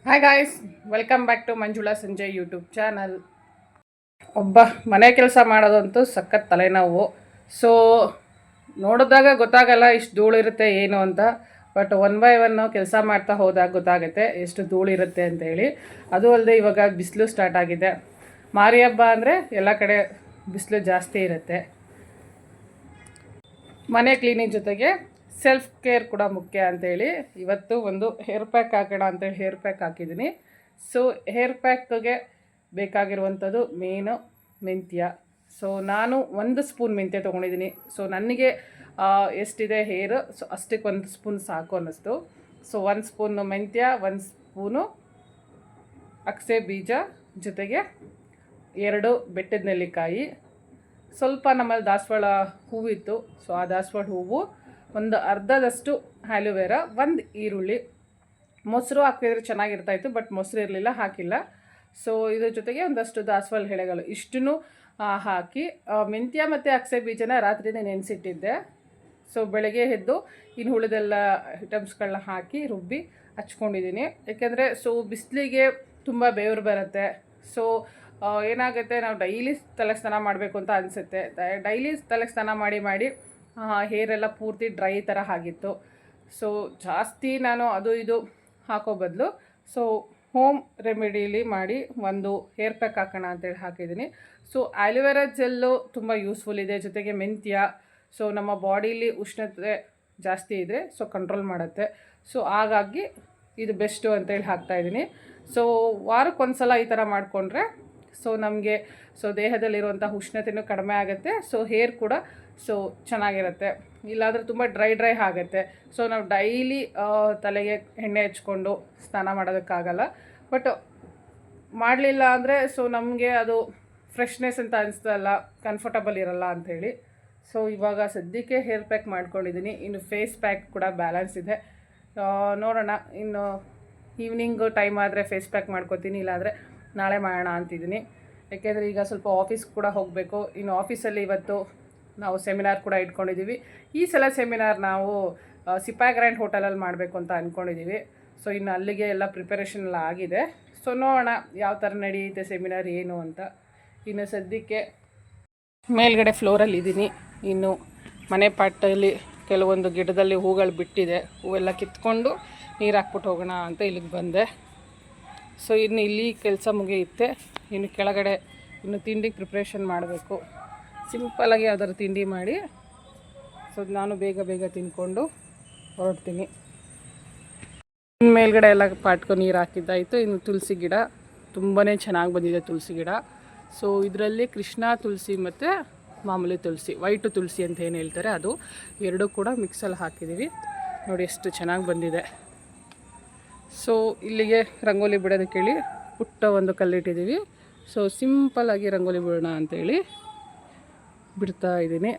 Hi guys, welcome back to Manjula Sanjay YouTube channel. ಮನೆ ಕೆಲಸ ಮಾಡೋದಂತೂ ಸಖತ್ ತಲೆನೋವು. ಸೊ ನೋಡಿದಾಗ ಗೊತ್ತಾಗಲ್ಲ ಇಷ್ಟು ಧೂಳಿರುತ್ತೆ ಏನು ಅಂತ. ಬಟ್ ಒನ್ ಬೈ ಒನ್ ಕೆಲಸ ಮಾಡ್ತಾ ಹೋದಾಗ ಗೊತ್ತಾಗುತ್ತೆ ಎಷ್ಟು ಧೂಳಿರುತ್ತೆ ಅಂತೇಳಿ. ಅದು ಅಲ್ಲದೆ ಇವಾಗ ಬಿಸಿಲು ಸ್ಟಾರ್ಟ್ ಆಗಿದೆ. ಮಾರಿ ಹಬ್ಬ ಅಂದರೆ ಎಲ್ಲ ಕಡೆ ಬಿಸಿಲು ಜಾಸ್ತಿ ಇರುತ್ತೆ. ಮನೆ ಕ್ಲೀನಿಂಗ್ ಜೊತೆಗೆ ಸೆಲ್ಫ್ ಕೇರ್ ಕೂಡ ಮುಖ್ಯ ಅಂತೇಳಿ ಇವತ್ತು ಒಂದು ಹೇರ್ ಪ್ಯಾಕ್ ಹಾಕೋಣ ಅಂತೇಳಿ ಹೇರ್ ಪ್ಯಾಕ್ ಹಾಕಿದ್ದೀನಿ. ಸೊ ಹೇರ್ ಪ್ಯಾಕ್ಗೆ ಬೇಕಾಗಿರುವಂಥದ್ದು ಮೇನು ಮೆಂತ್ಯ. ಸೊ ನಾನು 1 ಸ್ಪೂನ್ ಮೆಂತ್ಯ ತೊಗೊಂಡಿದ್ದೀನಿ. ಸೊ ನನಗೆ ಎಷ್ಟಿದೆ ಹೇರು, ಸೊ ಅಷ್ಟಕ್ಕೆ 1 ಸ್ಪೂನ್ ಸಾಕು ಅನ್ನಿಸ್ತು. ಸೊ 1 ಸ್ಪೂನು ಮೆಂತ್ಯ, 1 ಸ್ಪೂನು ಅಗಸೆ ಬೀಜ, ಜೊತೆಗೆ 2 ಬೆಟ್ಟದ ನೆಲ್ಲಿಕಾಯಿ, ಸ್ವಲ್ಪ ನಮ್ಮಲ್ಲಿ ದಾಸವಾಳ ಹೂವಿತ್ತು. ಸೊ ಆ ದಾಸವಾಳ ಹೂವು, ಒಂದು ಅರ್ಧದಷ್ಟು ಆ್ಯಲೋವೆರಾ, 1 ಈರುಳ್ಳಿ, ಮೊಸರು ಹಾಕಿದ್ರೆ ಚೆನ್ನಾಗಿರ್ತಾಯಿತ್ತು ಬಟ್ ಮೊಸರು ಇರಲಿಲ್ಲ, ಹಾಕಿಲ್ಲ. ಸೊ ಇದ್ರ ಜೊತೆಗೆ ಒಂದಷ್ಟು ದಾಸವಾಳ ಎಳೆಗಳು ಇಷ್ಟನ್ನು ಹಾಕಿ ಮೆಂತ್ಯ ಮತ್ತು ಅಗಸೆ ಬೀಜನ ರಾತ್ರಿನೇ ನೆನೆಸಿಟ್ಟಿದ್ದೆ. ಸೊ ಬೆಳಗ್ಗೆ ಎದ್ದು ಇನ್ನು ಉಳಿದೆಲ್ಲ ಐಟಮ್ಸ್ಗಳನ್ನ ಹಾಕಿ ರುಬ್ಬಿ ಹಚ್ಕೊಂಡಿದ್ದೀನಿ. ಯಾಕೆಂದರೆ ಸೊ ಬಿಸಿಲಿಗೆ ತುಂಬ ಬೆವರು ಬರುತ್ತೆ. ಸೊ ಏನಾಗುತ್ತೆ, ನಾವು ಡೈಲಿ ತಲೆ ಸ್ನಾನ ಮಾಡಬೇಕು ಅಂತ ಅನಿಸುತ್ತೆ. ಡೈಲಿ ತಲೆ ಸ್ನಾನ ಮಾಡಿ ಹೇರೆಲ್ಲ ಪೂರ್ತಿ ಡ್ರೈ ಥರ ಆಗಿತ್ತು. ಸೊ ಜಾಸ್ತಿ ನಾನು ಅದು ಇದು ಹಾಕೋ ಬದಲು ಸೊ ಹೋಮ್ ರೆಮಿಡಿಲಿ ಮಾಡಿ ಒಂದು ಹೇರ್ ಪ್ಯಾಕ್ ಹಾಕೋಣ ಅಂತೇಳಿ ಹಾಕಿದ್ದೀನಿ. ಸೊ ಆ್ಯಲೋವೆರಾ ಜೆಲ್ಲು ತುಂಬ ಯೂಸ್ಫುಲ್ ಇದೆ, ಜೊತೆಗೆ ಮೆಂತ್ಯ ಸೊ ನಮ್ಮ ಬಾಡೀಲಿ ಉಷ್ಣತೆ ಜಾಸ್ತಿ ಇದೆ, ಸೊ ಕಂಟ್ರೋಲ್ ಮಾಡುತ್ತೆ. ಸೊ ಹಾಗಾಗಿ ಇದು ಬೆಸ್ಟು ಅಂತೇಳಿ ಹಾಕ್ತಾಯಿದ್ದೀನಿ. ಸೊ ವಾರಕ್ಕೊಂದು ಸಲ ಈ ಥರ ಮಾಡಿಕೊಂಡ್ರೆ ಸೊ ನಮಗೆ ಸೊ ದೇಹದಲ್ಲಿರುವಂಥ ಉಷ್ಣತೆಯೂ ಕಡಿಮೆ ಆಗುತ್ತೆ. ಸೊ ಹೇರ್ ಕೂಡ ಸೊ ಚೆನ್ನಾಗಿರುತ್ತೆ. ಇಲ್ಲಾಂದರೆ ತುಂಬ ಡ್ರೈ ಆಗುತ್ತೆ. ಸೊ ನಾವು ಡೈಲಿ ತಲೆಗೆ ಎಣ್ಣೆ ಹಚ್ಕೊಂಡು ಸ್ನಾನ ಮಾಡೋದಕ್ಕಾಗಲ್ಲ. ಬಟ್ ಮಾಡಲಿಲ್ಲ ಅಂದರೆ ಸೊ ನಮಗೆ ಅದು ಫ್ರೆಶ್ನೆಸ್ ಅಂತ ಅನಿಸ್ತಲ್ಲ, ಕಂಫರ್ಟಬಲ್ ಇರಲ್ಲ ಅಂಥೇಳಿ. ಸೊ ಇವಾಗ ಸದ್ಯಕ್ಕೆ ಹೇರ್ ಪ್ಯಾಕ್ ಮಾಡ್ಕೊಂಡಿದ್ದೀನಿ. ಇನ್ನು ಫೇಸ್ ಪ್ಯಾಕ್ ಕೂಡ ಬ್ಯಾಲೆನ್ಸ್ ಇದೆ. ನೋಡೋಣ, ಇನ್ನು ಈವ್ನಿಂಗ್ ಟೈಮ್ ಆದರೆ ಫೇಸ್ ಪ್ಯಾಕ್ ಮಾಡ್ಕೊತೀನಿ, ಇಲ್ಲಾಂದರೆ ನಾಳೆ ಮಾಡೋಣ ಅಂತಿದ್ದೀನಿ. ಯಾಕೆಂದರೆ ಈಗ ಸ್ವಲ್ಪ ಆಫೀಸ್ ಕೂಡ ಹೋಗಬೇಕು. ಇನ್ನು ಆಫೀಸಲ್ಲಿ ಇವತ್ತು ನಾವು ಸೆಮಿನಾರ್ ಕೂಡ ಇಟ್ಕೊಂಡಿದ್ದೀವಿ. ಈ ಸಲ ಸೆಮಿನಾರ್ ನಾವು ಸಿಪಾ ಗ್ರ್ಯಾಂಡ್ ಹೋಟೆಲಲ್ಲಿ ಮಾಡಬೇಕು ಅಂತ ಅಂದ್ಕೊಂಡಿದ್ದೀವಿ. ಸೊ ಇನ್ನು ಅಲ್ಲಿಗೆ ಎಲ್ಲ ಪ್ರಿಪರೇಷನ್ ಎಲ್ಲ ಆಗಿದೆ. ಸೊ ನೋಡೋಣ ಯಾವ ಥರ ನಡೆಯುತ್ತೆ ಸೆಮಿನಾರ್ ಏನು ಅಂತ. ಇನ್ನು ಸದ್ಯಕ್ಕೆ ಮೇಲ್ಗಡೆ ಫ್ಲೋರಲ್ಲಿ ಇದ್ದೀನಿ. ಇನ್ನು ಮನೆ ಪಾಟಲ್ಲಿ ಕೆಲವೊಂದು ಗಿಡದಲ್ಲಿ ಹೂಗಳು ಬಿಟ್ಟಿದೆ, ಹೂವೆಲ್ಲ ಕಿತ್ಕೊಂಡು ನೀರು ಹಾಕ್ಬಿಟ್ಟು ಹೋಗೋಣ ಅಂತ ಇಲ್ಲಿಗೆ ಬಂದೆ. ಸೊ ಇನ್ನು ಇಲ್ಲಿ ಕೆಲಸ ಮುಗಿಯುತ್ತೆ. ಇನ್ನು ಕೆಳಗಡೆ ಇನ್ನು ತಿಂಡಿಗೆ ಪ್ರಿಪ್ರೇಷನ್ ಮಾಡಬೇಕು. ಸಿಂಪಲಾಗಿ ಯಾವ್ದಾದ್ರು ತಿಂಡಿ ಮಾಡಿ ಸೊ ನಾನು ಬೇಗ ತಿಂದ್ಕೊಂಡು ಹೊರಡ್ತೀನಿ. ಇನ್ನು ಮೇಲ್ಗಡೆ ಎಲ್ಲ ಪಾಟ್ಕೊ ನೀರು ಹಾಕಿದ್ದಾಯಿತು. ಇನ್ನು ತುಳಸಿ ಗಿಡ ತುಂಬಾ ಚೆನ್ನಾಗಿ ಬಂದಿದೆ ತುಳಸಿ ಗಿಡ. ಸೊ ಇದರಲ್ಲಿ ಕೃಷ್ಣ ತುಳಸಿ ಮತ್ತು ಮಾಮೂಲಿ ತುಳಸಿ, ವೈಟು ತುಳಸಿ ಅಂತ ಏನು ಹೇಳ್ತಾರೆ, ಅದು ಎರಡೂ ಕೂಡ ಮಿಕ್ಸಲ್ಲಿ ಹಾಕಿದ್ದೀವಿ. ನೋಡಿ ಎಷ್ಟು ಚೆನ್ನಾಗಿ ಬಂದಿದೆ. ಸೊ ಇಲ್ಲಿಗೆ ರಂಗೋಲಿ ಬಿಡೋದಕ್ಕೆ ಹೇಳಿ ಪುಟ್ಟ ಒಂದು ಕಲ್ಲಿಟ್ಟಿದ್ದೀವಿ. ಸೊ ಸಿಂಪಲ್ಲಾಗಿ ರಂಗೋಲಿ ಬಿಡೋಣ ಅಂಥೇಳಿ ಬಿಡ್ತಾ ಇದ್ದೀನಿ.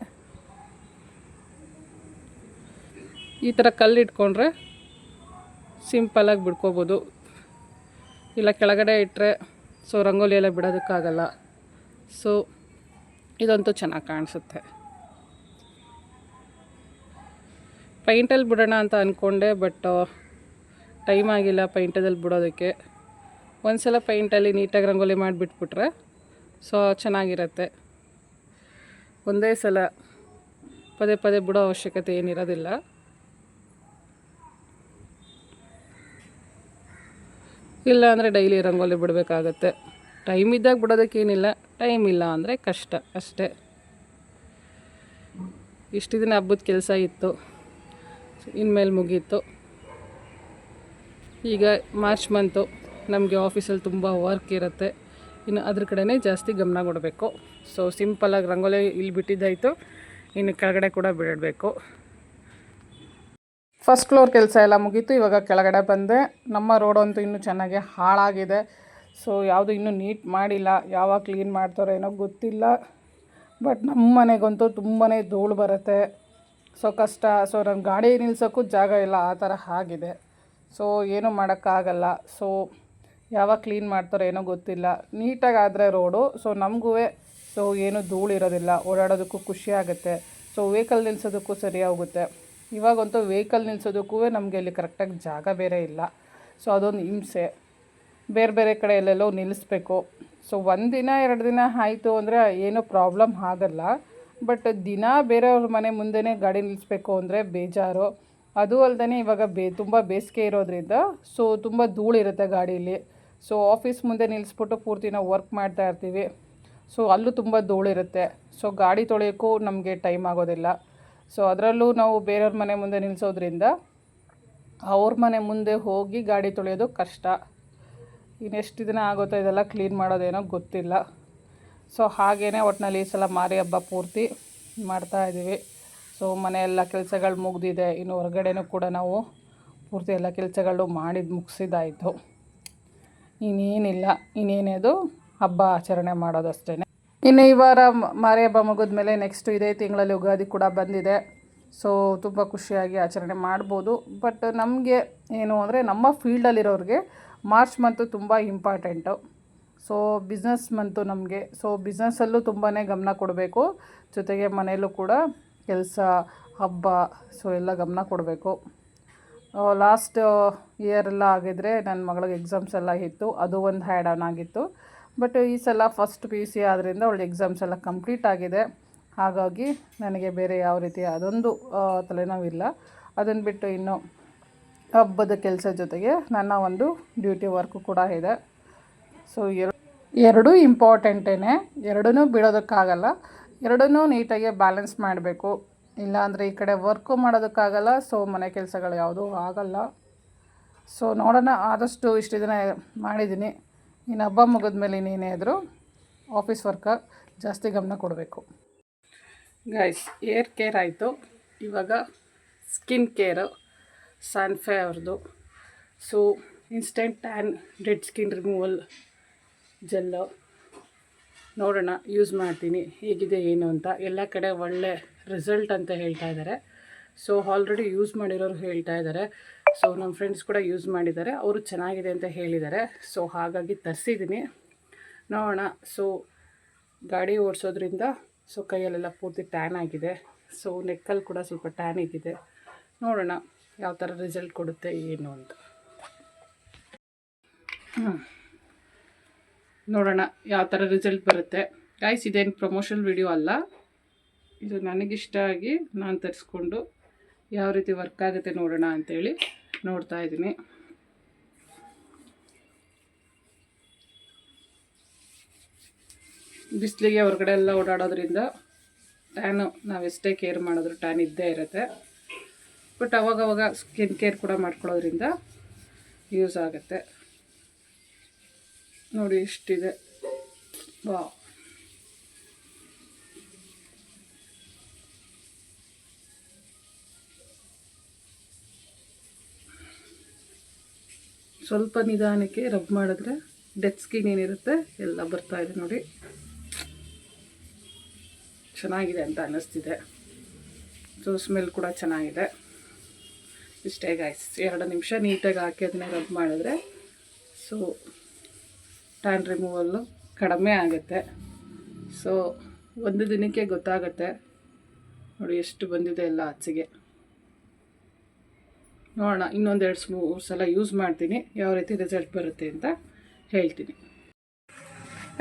ಈ ಥರ ಕಲ್ಲು ಇಟ್ಕೊಂಡ್ರೆ ಸಿಂಪಲ್ಲಾಗಿ ಬಿಡ್ಕೋಬೋದು. ಇಲ್ಲ ಕೆಳಗಡೆ ಇಟ್ಟರೆ ಸೊ ರಂಗೋಲಿ ಎಲ್ಲ ಬಿಡೋದಕ್ಕಾಗಲ್ಲ. ಸೊ ಇದಂತೂ ಚೆನ್ನಾಗಿ ಕಾಣಿಸುತ್ತೆ. ಪೈಂಟಲ್ಲಿ ಬಿಡೋಣ ಅಂತ ಅಂದ್ಕೊಂಡೆ, ಬಟ್ ಟೈಮ್ ಆಗಿಲ್ಲ ಪೈಂಟದಲ್ಲಿ ಬಿಡೋದಕ್ಕೆ. ಒಂದು ಸಲ ಪೈಂಟಲ್ಲಿ ನೀಟಾಗಿ ರಂಗೋಲಿ ಮಾಡಿಬಿಟ್ಬಿಟ್ರೆ ಸೊ ಚೆನ್ನಾಗಿರುತ್ತೆ. ಒಂದೇ ಸಲ ಪದೇ ಬಿಡೋ ಅವಶ್ಯಕತೆ ಏನಿರೋದಿಲ್ಲ. ಇಲ್ಲ ಅಂದರೆ ಡೈಲಿ ರಂಗೋಲಿ ಬಿಡಬೇಕಾಗತ್ತೆ. ಟೈಮ್ ಇದ್ದಾಗ ಬಿಡೋದಕ್ಕೇನಿಲ್ಲ, ಟೈಮ್ ಇಲ್ಲ ಅಂದರೆ ಕಷ್ಟ ಅಷ್ಟೇ. ಇಷ್ಟು ದಿನ ಹಬ್ಬದ ಕೆಲಸ ಇತ್ತು, ಇನ್ಮೇಲೆ ಮುಗೀತು. ಈಗ ಮಾರ್ಚ್ ಮಂತು ನಮಗೆ ಆಫೀಸಲ್ಲಿ ತುಂಬ ವರ್ಕ್ ಇರುತ್ತೆ. ಇನ್ನು ಅದ್ರ ಕಡೆನೇ ಜಾಸ್ತಿ ಗಮನ ಕೊಡಬೇಕು. ಸೊ ಸಿಂಪಲಾಗಿ ರಂಗೋಲಿ ಇಲ್ಲಿ ಬಿಟ್ಟಿದ್ದಾಯಿತು, ಇನ್ನು ಕೆಳಗಡೆ ಕೂಡ ಬಿಡಬೇಕು. ಫಸ್ಟ್ ಫ್ಲೋರ್ ಕೆಲಸ ಎಲ್ಲ ಮುಗೀತು. ಇವಾಗ ಕೆಳಗಡೆ ಬಂದೆ. ನಮ್ಮ ರೋಡ್ ಅಂತೂ ಇನ್ನೂ ಚೆನ್ನಾಗಿ ಹಾಳಾಗಿದೆ. ಸೊ ಯಾವುದು ಇನ್ನೂ ನೀಟ್ ಮಾಡಿಲ್ಲ. ಯಾವಾಗ ಕ್ಲೀನ್ ಮಾಡ್ತಾರೋ ಏನೋ ಗೊತ್ತಿಲ್ಲ. ಬಟ್ ನಮ್ಮ ಮನೆಗಂತೂ ತುಂಬಾ ಧೂಳು ಬರುತ್ತೆ. ಸೊ ಕಷ್ಟ. ಸೊ ನನ್ನ ಗಾಡಿ ನಿಲ್ಸೋಕ್ಕೂ ಜಾಗ ಇಲ್ಲ, ಆ ಥರ ಆಗಿದೆ. ಸೊ ಏನೂ ಮಾಡೋಕ್ಕಾಗಲ್ಲ. ಸೊ ಯಾವಾಗ ಕ್ಲೀನ್ ಮಾಡ್ತಾರೋ ಏನೋ ಗೊತ್ತಿಲ್ಲ. ನೀಟಾಗಿ ಆದರೆ ರೋಡು ಸೊ ನಮಗೂ ಸೊ ಏನೂ ಧೂಳು ಇರೋದಿಲ್ಲ, ಓಡಾಡೋದಕ್ಕೂ ಖುಷಿ ಆಗುತ್ತೆ. ಸೊ ವೆಹಿಕಲ್ ನಿಲ್ಸೋದಕ್ಕೂ ಸರಿ ಹೋಗುತ್ತೆ. ಇವಾಗಂತೂ ವೆಹಿಕಲ್ ನಿಲ್ಸೋದಕ್ಕೂ ನಮಗೆ ಇಲ್ಲಿ ಕರೆಕ್ಟಾಗಿ ಜಾಗ ಬೇರೆ ಇಲ್ಲ. ಸೊ ಅದೊಂದು ಹಿಂಸೆ. ಬೇರೆ ಬೇರೆ ಕಡೆ ಎಲ್ಲೆಲ್ಲೋ ನಿಲ್ಲಿಸ್ಬೇಕು. ಸೊ 1 ದಿನ 2 ದಿನ ಆಯಿತು ಅಂದರೆ ಏನೂ ಪ್ರಾಬ್ಲಮ್ ಆಗಲ್ಲ. ಬಟ್ ದಿನ ಬೇರೆಯವ್ರ ಮನೆ ಮುಂದೆನೇ ಗಾಡಿ ನಿಲ್ಲಿಸ್ಬೇಕು ಅಂದರೆ ಬೇಜಾರು. ಅದು ಅಲ್ಲದೆ ಇವಾಗ ತುಂಬ ಬೇಸಿಗೆ ಇರೋದ್ರಿಂದ ಸೊ ತುಂಬ ಧೂಳಿರುತ್ತೆ ಗಾಡೀಲಿ. ಸೊ ಆಫೀಸ್ ಮುಂದೆ ನಿಲ್ಲಿಸ್ಬಿಟ್ಟು ಪೂರ್ತಿ ನಾವು ವರ್ಕ್ ಮಾಡ್ತಾ ಇರ್ತೀವಿ. ಸೊ ಅಲ್ಲೂ ತುಂಬ ಧೂಳಿರುತ್ತೆ. ಸೊ ಗಾಡಿ ತೊಳೆಯೋಕ್ಕೂ ನಮಗೆ ಟೈಮ್ ಆಗೋದಿಲ್ಲ. ಸೊ ಅದರಲ್ಲೂ ನಾವು ಬೇರೆಯವ್ರ ಮನೆ ಮುಂದೆ ನಿಲ್ಲಿಸೋದ್ರಿಂದ ಅವ್ರ ಮನೆ ಮುಂದೆ ಹೋಗಿ ಗಾಡಿ ತೊಳೆಯೋದು ಕಷ್ಟ. ಇನ್ನೆಷ್ಟು ದಿನ ಆಗುತ್ತೋ ಇದೆಲ್ಲ ಕ್ಲೀನ್ ಮಾಡೋದೇನೋ ಗೊತ್ತಿಲ್ಲ. ಸೊ ಹಾಗೇ ಒಟ್ಟಿನಲ್ಲಿ ಈ ಸಲ ಮಾರಿ ಹಬ್ಬ ಪೂರ್ತಿ ಮಾಡ್ತಾಯಿದ್ದೀವಿ. ಸೊ ಮನೆಯೆಲ್ಲ ಕೆಲಸಗಳು ಮುಗಿದಿದೆ. ಇನ್ನು ಹೊರಗಡೆನೂ ಕೂಡ ನಾವು ಪೂರ್ತಿ ಎಲ್ಲ ಕೆಲಸಗಳು ಮುಗಿಸಿದ್ದಾಯಿತು. ಇನ್ನೇನಿಲ್ಲ, ಇನ್ನೇನೇದು ಹಬ್ಬ ಆಚರಣೆ ಮಾಡೋದಷ್ಟೇ. ಇನ್ನು ಈ ವಾರ ಮಾರಿ ಹಬ್ಬ ಮುಗಿದ್ಮೇಲೆ ನೆಕ್ಸ್ಟು ಇದೇ ತಿಂಗಳಲ್ಲಿ ಯುಗಾದಿ ಕೂಡ ಬಂದಿದೆ. ಸೊ ತುಂಬ ಖುಷಿಯಾಗಿ ಆಚರಣೆ ಮಾಡ್ಬೋದು. ಬಟ್ ನಮಗೆ ಏನು ಅಂದರೆ ನಮ್ಮ ಫೀಲ್ಡಲ್ಲಿರೋರಿಗೆ ಮಾರ್ಚ್ ಮಂತು ತುಂಬ ಇಂಪಾರ್ಟೆಂಟು. ಸೊ ಬಿಸ್ನೆಸ್ ಮಂತು ನಮಗೆ. ಸೊ ಬಿಸ್ನೆಸ್ಸಲ್ಲೂ ತುಂಬಾ ಗಮನ ಕೊಡಬೇಕು. ಜೊತೆಗೆ ಮನೆಯಲ್ಲೂ ಕೂಡ ಕೆಲಸ, ಹಬ್ಬ, ಸೊ ಎಲ್ಲ ಗಮನ ಕೊಡಬೇಕು. ಲಾಸ್ಟ್ ಇಯರೆಲ್ಲ ಆಗಿದ್ದರೆ ನನ್ನ ಮಗಳಿಗೆ ಎಕ್ಸಾಮ್ಸ್ ಎಲ್ಲ ಇತ್ತು, ಅದು ಒಂದು ಹ್ಯಾಡ್ ಆನ್ ಆಗಿತ್ತು. ಬಟ್ ಈ ಸಲ ಫಸ್ಟ್ PUC ಆದ್ದರಿಂದ ಅವಳ ಎಕ್ಸಾಮ್ಸ್ ಎಲ್ಲ ಕಂಪ್ಲೀಟ್ ಆಗಿದೆ. ಹಾಗಾಗಿ ನನಗೆ ಬೇರೆ ಯಾವ ರೀತಿ ಅದೊಂದು ತಲೆನೋವಿಲ್ಲ. ಅದನ್ನು ಬಿಟ್ಟು ಇನ್ನು ಹಬ್ಬದ ಕೆಲಸ ಜೊತೆಗೆ ನನ್ನ ಒಂದು ಡ್ಯೂಟಿ ವರ್ಕು ಕೂಡ ಇದೆ. ಸೊ ಎರಡೂ ಇಂಪಾರ್ಟೆಂಟೇ, ಎರಡೂ ಬಿಡೋದಕ್ಕಾಗಲ್ಲ. ಎರಡನ್ನೂ ನೀಟಾಗಿ ಬ್ಯಾಲೆನ್ಸ್ ಮಾಡಬೇಕು. ಇಲ್ಲಾಂದರೆ ಈ ಕಡೆ ವರ್ಕು ಮಾಡೋದಕ್ಕಾಗಲ್ಲ. ಸೊ ಮನೆ ಕೆಲಸಗಳು ಯಾವುದೂ ಆಗಲ್ಲ. ಸೊ ನೋಡೋಣ, ಆದಷ್ಟು ಇಷ್ಟು ದಿನ ಮಾಡಿದ್ದೀನಿ. ಇನ್ನು ಹಬ್ಬ ಮುಗಿದ್ಮೇಲೆ ಇನ್ನೇನೇ ಆದರೂ ಆಫೀಸ್ ವರ್ಕ ಜಾಸ್ತಿ ಗಮನ ಕೊಡಬೇಕು. ಗೈಸ್, ಏರ್ ಕೇರ್ ಆಯಿತು. ಇವಾಗ ಸ್ಕಿನ್ ಕೇರು ಸ್ಯಾನ್ಫೆ ಅವ್ರದ್ದು. So instant tan dead skin removal gel ನೋಡೋಣ, ಯೂಸ್ ಮಾಡ್ತೀನಿ ಹೇಗಿದೆ ಏನು ಅಂತ. ಎಲ್ಲ ಕಡೆ ಒಳ್ಳೆ ರಿಸಲ್ಟ್ ಅಂತ ಹೇಳ್ತಾ ಇದ್ದಾರೆ. ಸೊ ಆಲ್ರೆಡಿ ಯೂಸ್ ಮಾಡಿರೋರು ಹೇಳ್ತಾ ಇದ್ದಾರೆ. ಸೊ ನಮ್ಮ ಫ್ರೆಂಡ್ಸ್ ಕೂಡ ಯೂಸ್ ಮಾಡಿದ್ದಾರೆ, ಅವರು ಚೆನ್ನಾಗಿದೆ ಅಂತ ಹೇಳಿದ್ದಾರೆ. ಸೊ ಹಾಗಾಗಿ ತರಿಸಿದ್ದೀನಿ, ನೋಡೋಣ. ಸೊ ಗಾಡಿ ಓಡಿಸೋದ್ರಿಂದ ಸೊ ಕೈಯಲ್ಲೆಲ್ಲ ಪೂರ್ತಿ ಟ್ಯಾನ್ ಆಗಿದೆ. ಸೊ ನೆಕ್ಕಲ್ಲಿ ಕೂಡ ಸ್ವಲ್ಪ ಟ್ಯಾನ್ ಆಗಿದೆ. ನೋಡೋಣ ಯಾವ ಥರ ರಿಸಲ್ಟ್ ಕೊಡುತ್ತೆ ಏನು ಅಂತ. ನೋಡೋಣ ಯಾವ ಥರ ರಿಸಲ್ಟ್ ಬರುತ್ತೆ. ಗೈಸ್, ಇದೇನು ಪ್ರಮೋಷನ್ ವಿಡಿಯೋ ಅಲ್ಲ, ಇದು ನನಗಿಷ್ಟ ಆಗಿ ನಾನು ತರಿಸ್ಕೊಂಡು ಯಾವ ರೀತಿ ವರ್ಕ್ ಆಗುತ್ತೆ ನೋಡೋಣ ಅಂಥೇಳಿ ನೋಡ್ತಾ ಇದ್ದೀನಿ. ಬಿಸಿಲಿಗೆ ಹೊರಗಡೆ ಎಲ್ಲ ಓಡಾಡೋದ್ರಿಂದ ಟ್ಯಾನು ನಾವೆಷ್ಟೇ ಕೇರ್ ಮಾಡಿದ್ರು ಟ್ಯಾನ್ ಇದ್ದೇ ಇರುತ್ತೆ. ಬಟ್ ಅವಾಗವಾಗ ಸ್ಕಿನ್ ಕೇರ್ ಕೂಡ ಮಾಡ್ಕೊಳ್ಳೋದ್ರಿಂದ ಯೂಸ್ ಆಗುತ್ತೆ. ನೋಡಿ ಇಷ್ಟಿದೆ. ವಾ, ಸ್ವಲ್ಪ ನಿಧಾನಕ್ಕೆ ರಬ್ ಮಾಡಿದ್ರೆ ಡೆಡ್ ಸ್ಕಿನ್ ಏನಿರುತ್ತೆ ಎಲ್ಲ ಬರ್ತಾಯಿದೆ. ನೋಡಿ ಚೆನ್ನಾಗಿದೆ ಅಂತ ಅನ್ನಿಸ್ತಿದೆ. ಸೊ ಸ್ಮೆಲ್ ಕೂಡ ಚೆನ್ನಾಗಿದೆ. ಇಷ್ಟೇ ಗೈಸ್, 2 ನಿಮಿಷ ನೀಟಾಗಿ ಹಾಕಿ ಅದನ್ನ ರಬ್ ಮಾಡಿದ್ರೆ ಸೊ ಟ್ಯಾನ್ ರಿಮೂವಲ್ಲು ಕಡಿಮೆ ಆಗುತ್ತೆ. ಸೊ 1 ದಿನಕ್ಕೆ ಗೊತ್ತಾಗುತ್ತೆ. ನೋಡಿ ಎಷ್ಟು ಬಂದಿದೆ ಎಲ್ಲ ಆಚೆಗೆ. ನೋಡೋಣ, ಇನ್ನೊಂದು 2-3 ಸಲ ಯೂಸ್ ಮಾಡ್ತೀನಿ, ಯಾವ ರೀತಿ ರಿಸಲ್ಟ್ ಬರುತ್ತೆ ಅಂತ ಹೇಳ್ತೀನಿ.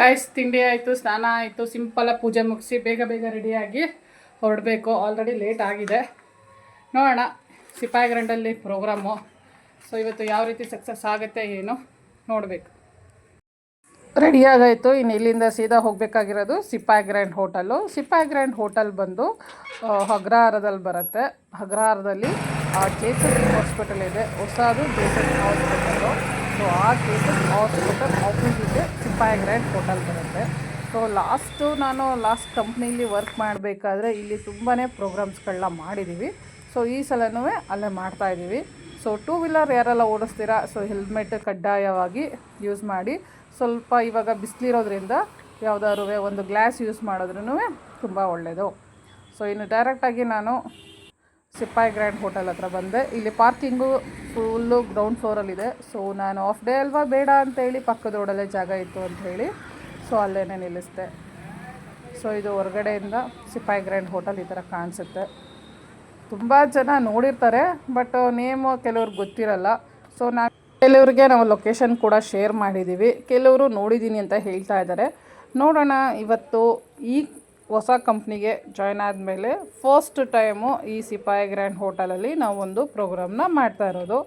ಗೈಸ್, ತಿಂಡಿ ಆಯಿತು, ಸ್ನಾನ ಆಯಿತು, ಸಿಂಪಲಾಗಿ ಪೂಜೆ ಮುಗಿಸಿ ಬೇಗ ರೆಡಿಯಾಗಿ ಹೊರಡಬೇಕು. ಆಲ್ರೆಡಿ ಲೇಟ್ ಆಗಿದೆ. ನೋಡೋಣ, ಸಿಪಾಯಿ ಗ್ರ್ಯಾಂಡಲ್ಲಿ ಪ್ರೋಗ್ರಾಮು. ಸೊ ಇವತ್ತು ಯಾವ ರೀತಿ ಸಕ್ಸಸ್ ಆಗುತ್ತೆ ಏನು ನೋಡಬೇಕು. ರೆಡಿಯಾಗಾಯಿತು. ಇನ್ನು ಇಲ್ಲಿಂದ ಸೀದಾ ಹೋಗಬೇಕಾಗಿರೋದು Sipayi grand hotel. Sipayi grand hotel ಬಂದು ಅಗ್ರಹಾರದಲ್ಲಿ ಬರುತ್ತೆ. ಅಗ್ರಹಾರದಲ್ಲಿ ಜೇಸಸ್ ಹಾಸ್ಪಿಟಲ್ ಇದೆ, ಹೊಸದು ಜೇಸಸ್ ಹಾಸ್ಪಿಟಲು. ಸೊ ಆ Jesus hospital opposite Sipayi grand hotel ಬರುತ್ತೆ. ಸೊ ಲಾಸ್ಟ್ ಕಂಪ್ನೀಲಿ ವರ್ಕ್ ಮಾಡಬೇಕಾದ್ರೆ ಇಲ್ಲಿ ತುಂಬಾ ಪ್ರೋಗ್ರಾಮ್ಸ್ಗಳನ್ನ ಮಾಡಿದ್ದೀವಿ. ಸೊ ಈ ಸಲನೂ ಅಲ್ಲೇ ಮಾಡ್ತಾಯಿದ್ದೀವಿ. ಸೊ 2 ವೀಲರ್ ಯಾರೆಲ್ಲ ಓಡಿಸ್ತೀರಾ, ಸೊ ಹೆಲ್ಮೆಟ್ ಕಡ್ಡಾಯವಾಗಿ ಯೂಸ್ ಮಾಡಿ. ಸ್ವಲ್ಪ ಇವಾಗ ಬಿಸಿಲಿರೋದ್ರಿಂದ ಯಾವುದಾದ್ರು ಒಂದು ಗ್ಲಾಸ್ ಯೂಸ್ ಮಾಡಿದ್ರೂ ತುಂಬ ಒಳ್ಳೆಯದು. ಸೊ ಇನ್ನು ಡೈರೆಕ್ಟಾಗಿ ನಾನು ಸಿಪಾಯಿ ಗ್ರ್ಯಾಂಡ್ ಹೋಟೆಲ್ ಹತ್ರ ಬಂದೆ. ಇಲ್ಲಿ ಪಾರ್ಕಿಂಗು ಫುಲ್ಲು ಗ್ರೌಂಡ್ ಫ್ಲೋರಲ್ಲಿದೆ. ಸೊ ನಾನು ಆಫ್ ಡೇ ಅಲ್ವಾ, ಬೇಡ ಅಂತೇಳಿ ಪಕ್ಕದ ರೋಡಲ್ಲೇ ಜಾಗ ಇತ್ತು ಅಂಥೇಳಿ ಸೊ ಅಲ್ಲೇ ನಿಲ್ಲಿಸಿದೆ. ಸೊ ಇದು ಹೊರಗಡೆಯಿಂದ ಸಿಪಾಯಿ ಗ್ರ್ಯಾಂಡ್ ಹೋಟೆಲ್ ಈ ಥರ ಕಾಣಿಸುತ್ತೆ. ತುಂಬ ಜನ ನೋಡಿರ್ತಾರೆ, ಬಟ್ ನೇಮು ಕೆಲವ್ರಿಗೆ ಗೊತ್ತಿರಲ್ಲ. ಸೊ ನಾನು ಕೆಲವರಿಗೆ ನಾವು ಲೊಕೇಶನ್ ಕೂಡ ಶೇರ್ ಮಾಡಿದ್ದೀವಿ, ಕೆಲವರು ನೋಡಿದ್ದೀನಿ ಅಂತ ಹೇಳ್ತಾ ಇದ್ದಾರೆ. ನೋಡೋಣ. ಇವತ್ತು ಈ ಹೊಸ ಕಂಪ್ನಿಗೆ ಜಾಯ್ನ್ ಆದಮೇಲೆ ಫಸ್ಟ್ ಟೈಮು ಈ ಸಿಪಾಯಿ ಗ್ರ್ಯಾಂಡ್ ಹೋಟೆಲಲ್ಲಿ ನಾವು ಒಂದು ಪ್ರೋಗ್ರಾಮ್ನ ಮಾಡ್ತಾ ಇರೋದು.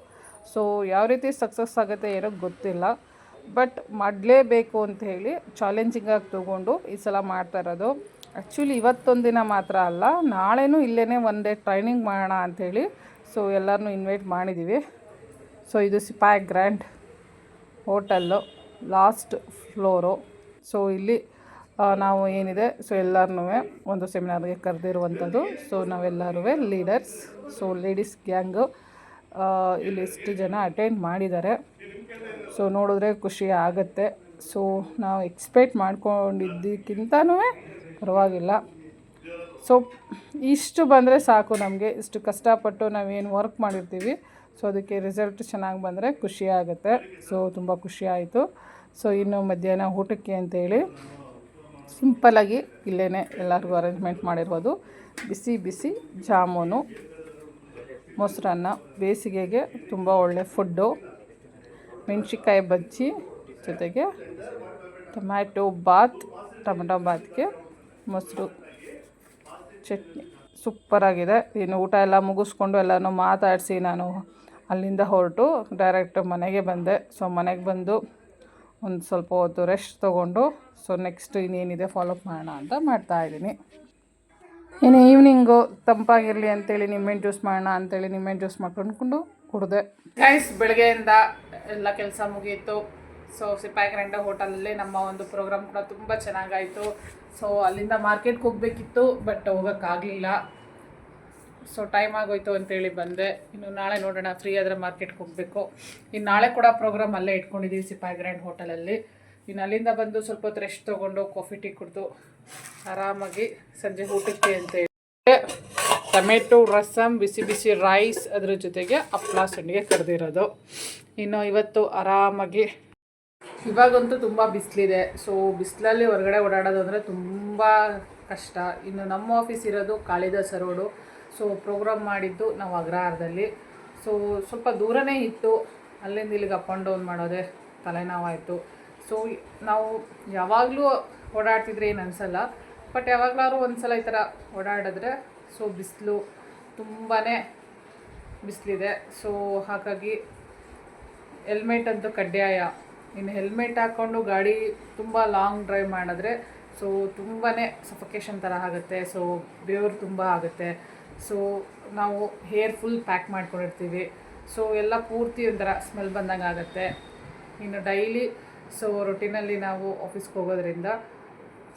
ಸೊ ಯಾವ ರೀತಿ ಸಕ್ಸಸ್ ಆಗುತ್ತೆ ಏನೋ ಗೊತ್ತಿಲ್ಲ, ಬಟ್ ಮಾಡಲೇಬೇಕು ಅಂತ ಹೇಳಿ ಚಾಲೆಂಜಿಂಗಾಗಿ ತೊಗೊಂಡು ಈ ಸಲ ಮಾಡ್ತಾ ಇರೋದು. ಆ್ಯಕ್ಚುಲಿ ಇವತ್ತೊಂದು ದಿನ ಮಾತ್ರ ಅಲ್ಲ, ನಾಳೆನೂ ಇಲ್ಲೇ ಒನ್ ಡೇ ಟ್ರೈನಿಂಗ್ ಮಾಡೋಣ ಅಂಥೇಳಿ ಸೊ ಎಲ್ಲರನ್ನೂ ಇನ್ವೈಟ್ ಮಾಡಿದ್ದೀವಿ. ಸೊ ಇದು Sipayi grand hotel, last floor. So ಇಲ್ಲಿ ನಾವು ಏನಿದೆ ಸೊ ಎಲ್ಲರನ್ನೂ ಒಂದು ಸೆಮಿನಾರ್ಗೆ ಕರೆದಿರುವಂಥದ್ದು. ಸೊ ನಾವೆಲ್ಲರೂ ಲೀಡರ್ಸ್, ಸೊ ಲೇಡೀಸ್ ಗ್ಯಾಂಗು ಇಲ್ಲಿ ಇಷ್ಟು ಜನ ಅಟೆಂಡ್ ಮಾಡಿದ್ದಾರೆ. ಸೊ ನೋಡಿದ್ರೆ ಖುಷಿ ಆಗುತ್ತೆ. ಸೊ ನಾವು ಎಕ್ಸ್ಪೆಕ್ಟ್ ಮಾಡ್ಕೊಂಡಿದ್ದಕ್ಕಿಂತನೂ ಪರವಾಗಿಲ್ಲ. ಸೊ ಇಷ್ಟು ಬಂದರೆ ಸಾಕು ನಮಗೆ. ಇಷ್ಟು ಕಷ್ಟಪಟ್ಟು ನಾವೇನು ವರ್ಕ್ ಮಾಡಿರ್ತೀವಿ ಸೊ ಅದಕ್ಕೆ ರಿಸಲ್ಟ್ ಚೆನ್ನಾಗಿ ಬಂದರೆ ಖುಷಿ ಆಗುತ್ತೆ. ಸೊ ತುಂಬ ಖುಷಿ ಆಯಿತು. ಸೊ ಇನ್ನು ಮಧ್ಯಾಹ್ನ ಊಟಕ್ಕೆ ಅಂತೇಳಿ ಸಿಂಪಲ್ಲಾಗಿ ಇಲ್ಲೇ ಎಲ್ಲರಿಗೂ ಅರೇಂಜ್ಮೆಂಟ್ ಮಾಡಿರ್ಬೋದು. ಬಿಸಿ ಬಿಸಿ ಜಾಮೂನು, ಮೊಸರನ್ನ, ಬೇಸಿಗೆಗೆ ತುಂಬ ಒಳ್ಳೆ ಫುಡ್ಡು, ಮೆಣಸಿನ್ಕಾಯಿ ಬಜ್ಜಿ ಜೊತೆಗೆ ಟೊಮ್ಯಾಟೊ ಬಾತ್ಗೆ ಮೊಸರು ಚಟ್ನಿ ಸೂಪರಾಗಿದೆ. ಇನ್ನು ಊಟ ಎಲ್ಲ ಮುಗಿಸ್ಕೊಂಡು ಎಲ್ಲನೂ ಮಾತಾಡಿಸಿ ನಾನು ಅಲ್ಲಿಂದ ಹೊರಟು ಡೈರೆಕ್ಟ್ ಮನೆಗೆ ಬಂದೆ. ಸೊ ಮನೆಗೆ ಬಂದು ಒಂದು ಸ್ವಲ್ಪ ಹೊತ್ತು ರೆಸ್ಟ್ ತೊಗೊಂಡು ಸೊ ನೆಕ್ಸ್ಟ್ ಇನ್ನೇನಿದೆ ಫಾಲೋಅಪ್ ಮಾಡೋಣ ಅಂತ ಮಾಡ್ತಾಯಿದ್ದೀನಿ. ಇನ್ನು ಈವ್ನಿಂಗು ತಂಪಾಗಿರಲಿ ಅಂತೇಳಿ ನಿಂಬೆಹಣ್ಣು ಜ್ಯೂಸ್ ಮಾಡೋಣ ಅಂತೇಳಿ ನಿಂಬೆಹಣ್ಣು ಜ್ಯೂಸ್ ಮಾಡ್ಕೊಂಡು ಕುಡಿದೆ. ಗೈಸ್, ಬೆಳಗ್ಗೆಯಿಂದ ಎಲ್ಲ ಕೆಲಸ ಮುಗೀತು. ಸೊ ಸಿಪಾಯಿ ಗ್ರ್ಯಾಂಡ್ ಹೋಟೆಲಲ್ಲಿ ನಮ್ಮ ಒಂದು ಪ್ರೋಗ್ರಾಮ್ ಕೂಡ ತುಂಬ ಚೆನ್ನಾಗಾಯಿತು. ಸೊ ಅಲ್ಲಿಂದ ಮಾರ್ಕೆಟ್ಗೆ ಹೋಗಬೇಕಿತ್ತು, ಬಟ್ ಹೋಗೋಕ್ಕಾಗಲಿಲ್ಲ. ಸೊ ಟೈಮ್ ಆಗೋಯ್ತು ಅಂತೇಳಿ ಬಂದೆ. ಇನ್ನು ನಾಳೆ ನೋಡೋಣ, ಫ್ರೀ ಆದರೆ ಮಾರ್ಕೆಟ್ಗೆ ಹೋಗಬೇಕು. ಇನ್ನು ನಾಳೆ ಕೂಡ ಪ್ರೋಗ್ರಾಮ್ ಅಲ್ಲೇ ಇಟ್ಕೊಂಡಿದ್ದೀವಿ ಸಿಪಾಯಿ ಗ್ರ್ಯಾಂಡ್ ಹೋಟೆಲಲ್ಲಿ. ಇನ್ನು ಅಲ್ಲಿಂದ ಬಂದು ಸ್ವಲ್ಪ ಹೊತ್ತು ರೆಸ್ಟ್ ತೊಗೊಂಡು ಕಾಫಿ ಟೀ ಕುಡಿದು ಆರಾಮಾಗಿ ಸಂಜೆ ಊಟಕ್ಕೆ ಅಂತೇಳಿ ಟೊಮೆಟೊ ರಸಮ್, ಬಿಸಿ ಬಿಸಿ ರೈಸ್, ಅದ್ರ ಜೊತೆಗೆ ಹಪ್ಪಳ ಸಂಡಿಗೆ ಕರೆದಿರೋದು. ಇನ್ನು ಇವತ್ತು ಆರಾಮಾಗಿ, ಇವಾಗಂತೂ ತುಂಬ ಬಿಸಿಲಿದೆ. ಸೊ ಬಿಸಿಲಲ್ಲಿ ಹೊರಗಡೆ ಓಡಾಡೋದು ಅಂದರೆ ತುಂಬ ಕಷ್ಟ. ಇನ್ನು ನಮ್ಮ ಆಫೀಸ್ ಇರೋದು ಕಾಳಿದಾಸ ರೋಡು. ಸೊ ಪ್ರೋಗ್ರಾಮ್ ಮಾಡಿದ್ದು ನಾವು ಅಗ್ರಹಾರದಲ್ಲಿ. ಸೊ ಸ್ವಲ್ಪ ದೂರನೇ ಇತ್ತು. ಅಲ್ಲಿಂದ ಇಲ್ಲಿಗೆ ಅಪ್ ಆ್ಯಂಡ್ ಡೌನ್ ಮಾಡೋದೇ ತಲೆನೋವಾಯಿತು. ಸೊ ನಾವು ಯಾವಾಗಲೂ ಓಡಾಡ್ತಿದ್ರೆ ಏನು ಅನಿಸಲ್ಲ, ಬಟ್ ಯಾವಾಗಲಾದ್ರೂ ಒಂದು ಸಲ ಈ ಥರ ಓಡಾಡಿದ್ರೆ ಸೊ ಬಿಸಿಲು ತುಂಬಾ ಬಿಸಿಲಿದೆ. ಸೊ ಹಾಗಾಗಿ ಹೆಲ್ಮೆಟ್ ಅಂತೂ ಕಡ್ಡಾಯ. ಇನ್ನು ಹೆಲ್ಮೆಟ್ ಹಾಕ್ಕೊಂಡು ಗಾಡಿ ತುಂಬ ಲಾಂಗ್ ಡ್ರೈವ್ ಮಾಡಿದ್ರೆ ಸೊ ತುಂಬಾ ಸಫೊಕೇಶನ್ ಥರ ಆಗುತ್ತೆ. ಸೊ ಬೆವರು ತುಂಬ ಆಗುತ್ತೆ. ಸೊ ನಾವು ಹೇರ್ ಫುಲ್ ಪ್ಯಾಕ್ ಮಾಡ್ಕೊಂಡಿರ್ತೀವಿ. ಸೊ ಎಲ್ಲ ಪೂರ್ತಿ ಒಂಥರ ಸ್ಮೆಲ್ ಬಂದಂಗೆ ಆಗುತ್ತೆ. ಇನ್ನು ಡೈಲಿ ಸೊ ರೊಟೀನಲ್ಲಿ ನಾವು ಆಫೀಸ್ಗೆ ಹೋಗೋದ್ರಿಂದ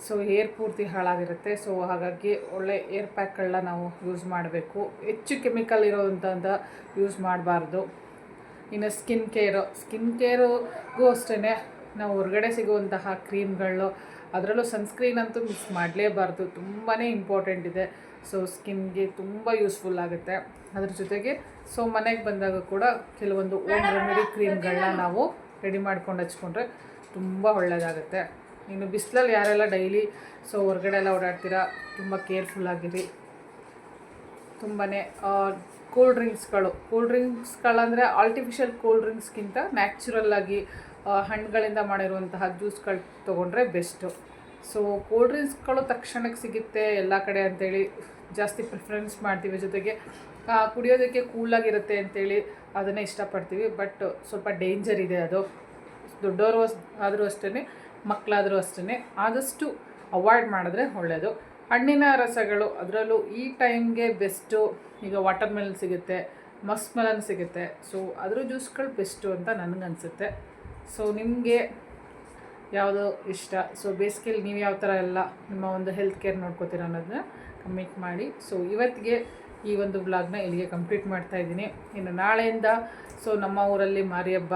ಸೊ ಹೇರ್ ಪೂರ್ತಿ ಹಾಳಾಗಿರುತ್ತೆ. ಸೊ ಹಾಗಾಗಿ ಒಳ್ಳೆ ಏರ್ ಪ್ಯಾಕ್ಗಳನ್ನ ನಾವು ಯೂಸ್ ಮಾಡಬೇಕು. ಹೆಚ್ಚು ಕೆಮಿಕಲ್ ಇರೋವಂಥ ಯೂಸ್ ಮಾಡಬಾರ್ದು. ಇನ್ನು ಸ್ಕಿನ್ ಕೇರಿಗೂ ಅಷ್ಟೇ ನಾವು ಹೊರಗಡೆ ಸಿಗುವಂತಹ ಕ್ರೀಮ್ಗಳು, ಅದರಲ್ಲೂ ಸನ್ಸ್ಕ್ರೀನ್ ಅಂತೂ ಮಿಸ್ ಮಾಡಲೇಬಾರ್ದು. ತುಂಬಾ ಇಂಪಾರ್ಟೆಂಟ್ ಇದೆ. ಸೊ ಸ್ಕಿನ್ಗೆ ತುಂಬ ಯೂಸ್ಫುಲ್ ಆಗುತ್ತೆ. ಅದ್ರ ಜೊತೆಗೆ ಸೊ ಮನೆಗೆ ಬಂದಾಗ ಕೂಡ ಕೆಲವೊಂದು ಓಮ್ ರೆಮಿಡಿ ಕ್ರೀಮ್ಗಳನ್ನ ನಾವು ರೆಡಿ ಮಾಡ್ಕೊಂಡು ಹಚ್ಕೊಂಡ್ರೆ ತುಂಬ ಒಳ್ಳೆಯದಾಗುತ್ತೆ. ಇನ್ನು ಬಿಸಿಲಲ್ಲಿ ಯಾರೆಲ್ಲ ಡೈಲಿ ಸೊ ಹೊರಗಡೆ ಎಲ್ಲ ಓಡಾಡ್ತೀರಾ, ತುಂಬ ಕೇರ್ಫುಲ್ಲಾಗಿರಿ. ತುಂಬಾ ಕೂಲ್ ಡ್ರಿಂಕ್ಸ್ಗಳಂದರೆ ಆರ್ಟಿಫಿಷಿಯಲ್ ಕೂಲ್ ಡ್ರಿಂಕ್ಸ್ಗಿಂತ ನ್ಯಾಚುರಲ್ಲಾಗಿ ಹಣ್ಣುಗಳಿಂದ ಮಾಡಿರುವಂತಹ ಜ್ಯೂಸ್ಗಳು ತೊಗೊಂಡ್ರೆ ಬೆಸ್ಟು. ಸೊ ಕೂಲ್ ಡ್ರಿಂಕ್ಸ್ಗಳು ತಕ್ಷಣಕ್ಕೆ ಸಿಗುತ್ತೆ ಎಲ್ಲ ಕಡೆ ಅಂಥೇಳಿ ಜಾಸ್ತಿ ಪ್ರಿಫರೆನ್ಸ್ ಮಾಡ್ತೀವಿ. ಜೊತೆಗೆ ಕುಡಿಯೋದಕ್ಕೆ ಕೂಲಾಗಿರುತ್ತೆ ಅಂಥೇಳಿ ಅದನ್ನೇ ಇಷ್ಟಪಡ್ತೀವಿ. ಬಟ್ ಸ್ವಲ್ಪ ಡೇಂಜರ್ ಇದೆ ಅದು. ದೊಡ್ಡವರು ಆದರೂ ಅಷ್ಟೇ, ಮಕ್ಕಳಾದರೂ ಅಷ್ಟೇ, ಆದಷ್ಟು ಅವಾಯ್ಡ್ ಮಾಡಿದ್ರೆ ಒಳ್ಳೆಯದು. ಹಣ್ಣಿನ ರಸಗಳು, ಅದರಲ್ಲೂ ಈ ಟೈಮ್ಗೆ ಬೆಸ್ಟು. ಈಗ ವಾಟರ್ ಮೆಲನ್ ಸಿಗುತ್ತೆ, ಮಸ್ಕ್ ಮೆಲನ್ ಸಿಗುತ್ತೆ. ಸೊ ಅದ್ರ ಜ್ಯೂಸ್ಗಳು ಬೆಸ್ಟು ಅಂತ ನನಗನ್ಸುತ್ತೆ. ಸೊ ನಿಮಗೆ ಯಾವುದು ಇಷ್ಟ? ಸೊ ಬೇಸಿಗೆಯಲ್ಲಿ ನೀವು ಯಾವ ಥರ ಎಲ್ಲ ನಿಮ್ಮ ಒಂದು ಹೆಲ್ತ್ ಕೇರ್ ನೋಡ್ಕೋತೀರ ಅನ್ನೋದನ್ನ ಕಮೆಂಟ್ ಮಾಡಿ. ಸೊ ಇವತ್ತಿಗೆ ಈ ಒಂದು ವ್ಲಾಗ್ನ ಇಲ್ಲಿಗೆ ಕಂಪ್ಲೀಟ್ ಮಾಡ್ತಾಯಿದ್ದೀನಿ. ಇನ್ನು ನಾಳೆಯಿಂದ ಸೊ ನಮ್ಮ ಊರಲ್ಲಿ ಮಾರಿ ಹಬ್ಬ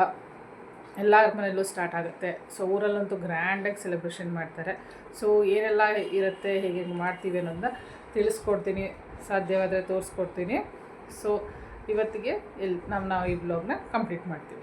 ಎಲ್ಲರ ಮನೆಯಲ್ಲೂ ಸ್ಟಾರ್ಟ್ ಆಗುತ್ತೆ. ಸೊ ಊರಲ್ಲಂತೂ ಗ್ರ್ಯಾಂಡಾಗಿ ಸೆಲೆಬ್ರೇಷನ್ ಮಾಡ್ತಾರೆ. ಸೊ ಏನೆಲ್ಲ ಇರುತ್ತೆ, ಹೇಗೆ ಮಾಡ್ತೀವಿ ಅನ್ನೋದನ್ನ ತಿಳಿಸ್ಕೊಡ್ತೀನಿ, ಸಾಧ್ಯವಾದರೆ ತೋರಿಸ್ಕೊಡ್ತೀನಿ. ಸೊ ಇವತ್ತಿಗೆ ನಾವು ಈ ಬ್ಲಾಗ್ನ ಕಂಪ್ಲೀಟ್ ಮಾಡ್ತೀವಿ.